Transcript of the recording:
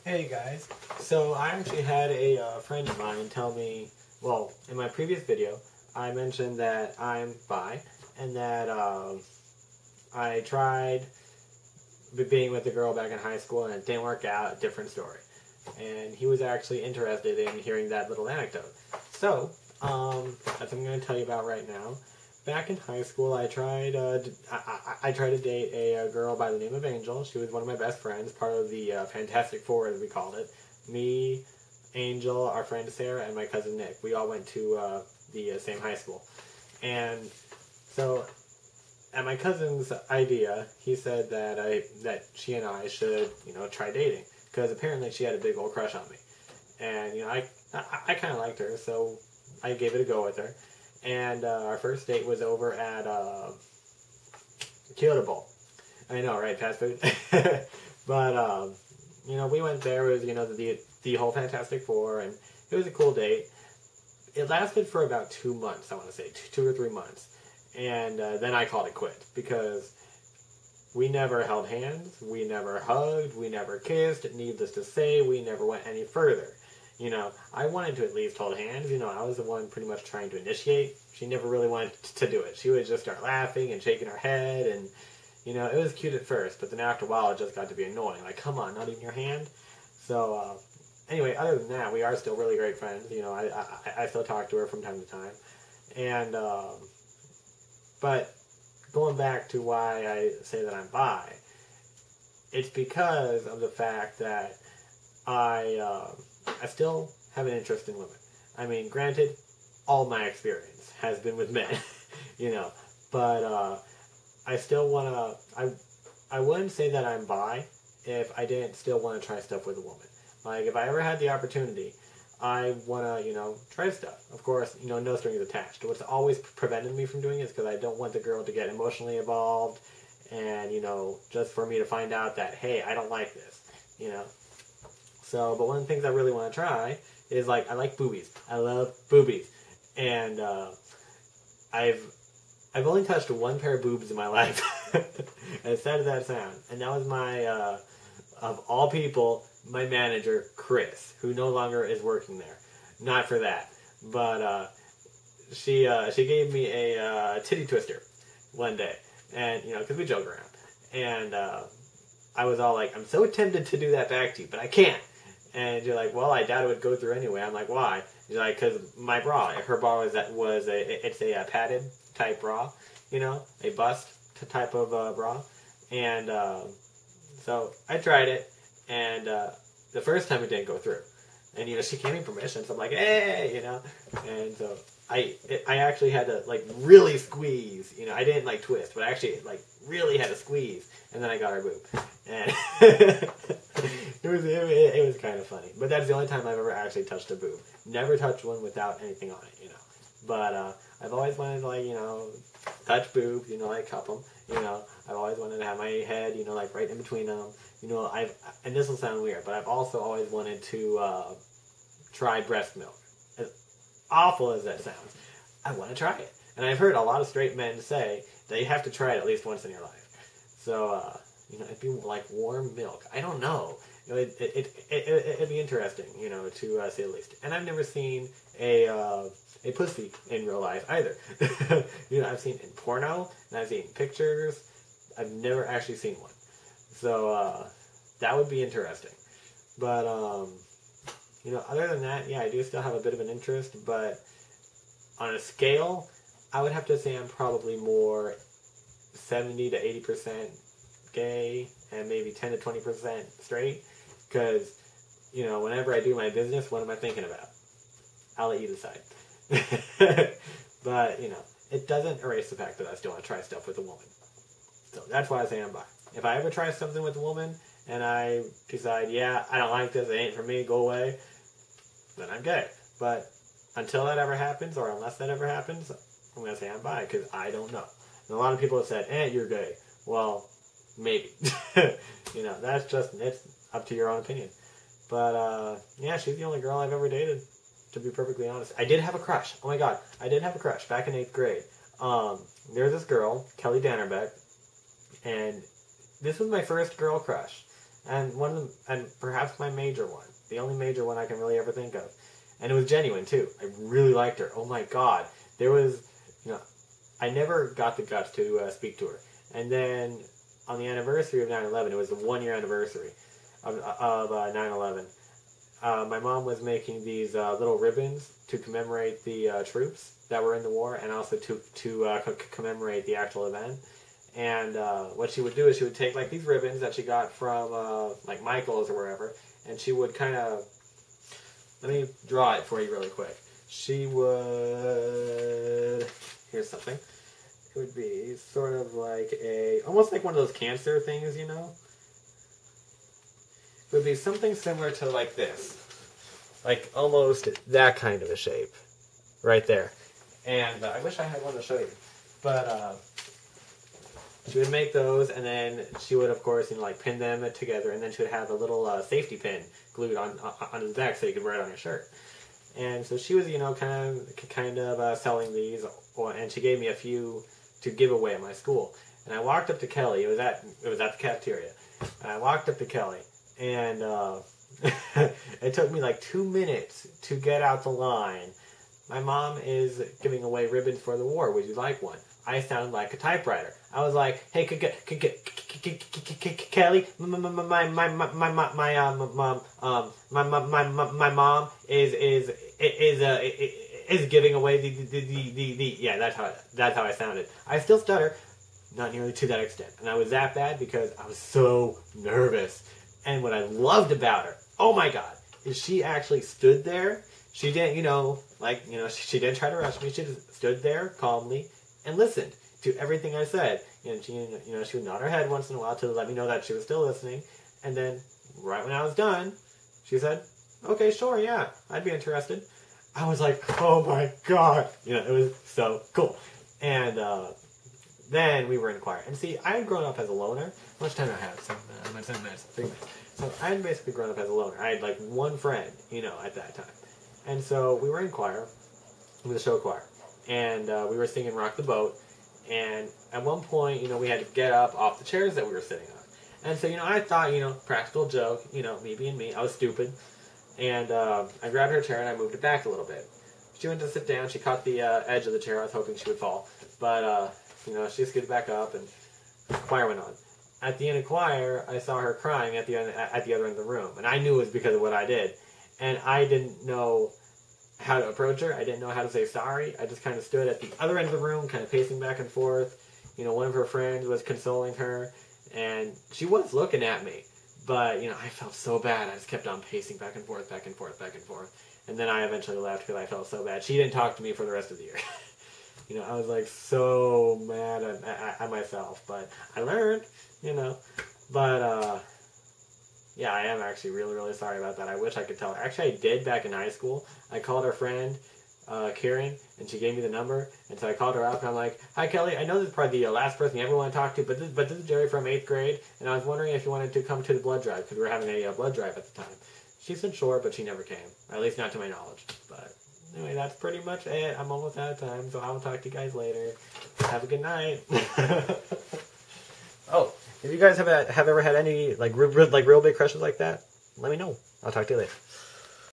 Hey guys, so I actually had a friend of mine tell me, well, in my previous video, I mentioned that I'm bi and that I tried being with a girl back in high school and it didn't work out, different story. And he was actually interested in hearing that little anecdote. So, that's what I'm going to tell you about right now. Back in high school, I tried to date a girl by the name of Angel. She was one of my best friends, part of the Fantastic Four, as we called it. Me, Angel, our friend Sarah, and my cousin Nick. We all went to the same high school. And so, at my cousin's idea, he said that she and I should, try dating. Because apparently she had a big old crush on me. And, I kind of liked her, so I gave it a go with her. And our first date was over at Kyoto Bowl. I know, right? Fast food. But we went there. It was the whole Fantastic Four, and it was a cool date. It lasted for about 2 months. I want to say 2 or 3 months, and then I called it quit because we never held hands, we never hugged, we never kissed. Needless to say, we never went any further. I wanted to at least hold hands. I was the one pretty much trying to initiate. She never really wanted to do it. She would just start laughing and shaking her head, and, it was cute at first, but then after a while it just got to be annoying. Like, come on, not even your hand? So, anyway, other than that, we are still really great friends. I still talk to her from time to time. And, but going back to why I say that I'm bi, it's because of the fact that I still have an interest in women. I mean, granted, all my experience has been with men, but I still want to, I wouldn't say that I'm bi if I didn't still want to try stuff with a woman. Like, if I ever had the opportunity, I want to, try stuff. Of course, no strings attached. What's always prevented me from doing it is because I don't want the girl to get emotionally involved and, just for me to find out that, hey, I don't like this, So, but one of the things I really want to try is, I like boobies. I love boobies. And I've only touched one pair of boobs in my life, as sad as that sounds. And that was my, of all people, my manager, Chris, who no longer is working there. Not for that. But she gave me a titty twister one day. And, because we joke around. And I was all like, I'm so tempted to do that back to you, but I can't. And you're like, well, I doubt it would go through anyway. I'm like, why? You're like, because my bra, her bra was a padded type bra, a bust type of bra. And so I tried it, and the first time it didn't go through. And, she gave me permission, so I'm like, hey, And so I actually had to, really squeeze. I didn't, twist, but I actually, really had to squeeze. And then I got her boob. And it was kind of funny. But that's the only time I've ever actually touched a boob. Never touched one without anything on it, But I've always wanted to, touch boobs, cup them. I've always wanted to have my head, right in between them. And this will sound weird, but I've also always wanted to try breast milk. As awful as that sounds, I want to try it. And I've heard a lot of straight men say that you have to try it at least once in your life. So, it'd be like warm milk. I don't know. It'd be interesting, to say the least. And I've never seen a pussy in real life either. I've seen it in porno, and I've seen pictures. I've never actually seen one. So, that would be interesting. But, other than that, yeah, I do still have a bit of an interest, but on a scale, I would have to say I'm probably more 70 to 80% gay and maybe 10 to 20% straight, because, whenever I do my business, what am I thinking about? I'll let you decide. But, it doesn't erase the fact that I still want to try stuff with a woman. So that's why I say I'm bi. If I ever try something with a woman and I decide, yeah, I don't like this, it ain't for me, go away, then I'm gay. But until that ever happens, or unless that ever happens, I'm going to say I'm bi, because I don't know. And a lot of people have said, you're gay. Well, maybe. It's up to your own opinion. But, yeah, she's the only girl I've ever dated, to be perfectly honest. I did have a crush. Oh my god. I did have a crush back in 8th grade. There's this girl, Kelly Dannerbeck, and this was my first girl crush. and perhaps my major one, the only major one I can really ever think of, and it was genuine too. I really liked her. Oh my God, there was, I never got the guts to speak to her, and then on the anniversary of 9/11, it was the 1 year anniversary of 9/11. My mom was making these little ribbons to commemorate the troops that were in the war, and also to commemorate the actual event. And what she would do is she would take like these ribbons that she got from like Michael's or wherever, and she would kind of, let me draw it for you really quick. She would, here's something. It would be sort of like almost like one of those cancer things, It would be something similar to like this. Like almost that kind of a shape. Right there. And I wish I had one to show you. But she would make those, and then she would, of course, like pin them together, and then she would have a little safety pin glued on the back so you could wear it on your shirt. And so she was, kind of selling these, and she gave me a few to give away at my school. And I walked up to Kelly. It was at the cafeteria. And I walked up to Kelly, and it took me like 2 minutes to get out the line. My mom is giving away ribbons for the war. Would you like one? I sound like a typewriter. I was like, "Hey, Kelly, my mom is giving away the yeah." That's how I sounded. I still stutter, not nearly to that extent, and I was that bad because I was so nervous. And what I loved about her, oh my God, is she actually stood there. She didn't, she didn't try to rush me. She just stood there calmly and listened to everything I said. And she would nod her head once in a while to let me know that she was still listening. And then, right when I was done, she said, "Okay, sure, yeah, I'd be interested." I was like, oh my God, it was so cool. And then we were in choir. And see, I had grown up as a loner. How much time do I have? 7 minutes, 3 minutes. So I had basically grown up as a loner. I had like one friend, at that time. And so we were in choir, with the show choir, and we were singing "Rock the Boat." And at one point, we had to get up off the chairs that we were sitting on. And so, I thought, practical joke, me being me, I was stupid. And I grabbed her chair and I moved it back a little bit. She went to sit down. She caught the edge of the chair. I was hoping she would fall, but she scooted back up, and choir went on. At the end of choir, I saw her crying at the other end of the room, and I knew it was because of what I did. And I didn't know how to approach her. I didn't know how to say sorry. I just kind of stood at the other end of the room, kind of pacing back and forth. One of her friends was consoling her, and she was looking at me. But, I felt so bad. I just kept on pacing back and forth, back and forth, back and forth. And then I eventually left because I felt so bad. She didn't talk to me for the rest of the year. I was like so mad at myself. But I learned, But, yeah, I am actually really, really sorry about that. I wish I could tell her. Actually, I did back in high school. I called her friend, Karen, and she gave me the number. And so I called her up, and I'm like, "Hi, Kelly. I know this is probably the last person you ever want to talk to, but this is Jerry from 8th grade, and I was wondering if you wanted to come to the blood drive, because we were having a blood drive at the time." She said sure, but she never came. At least not to my knowledge. But anyway, that's pretty much it. I'm almost out of time, so I will talk to you guys later. Have a good night. Oh. If you guys have ever had any real big crushes like that, let me know. I'll talk to you later.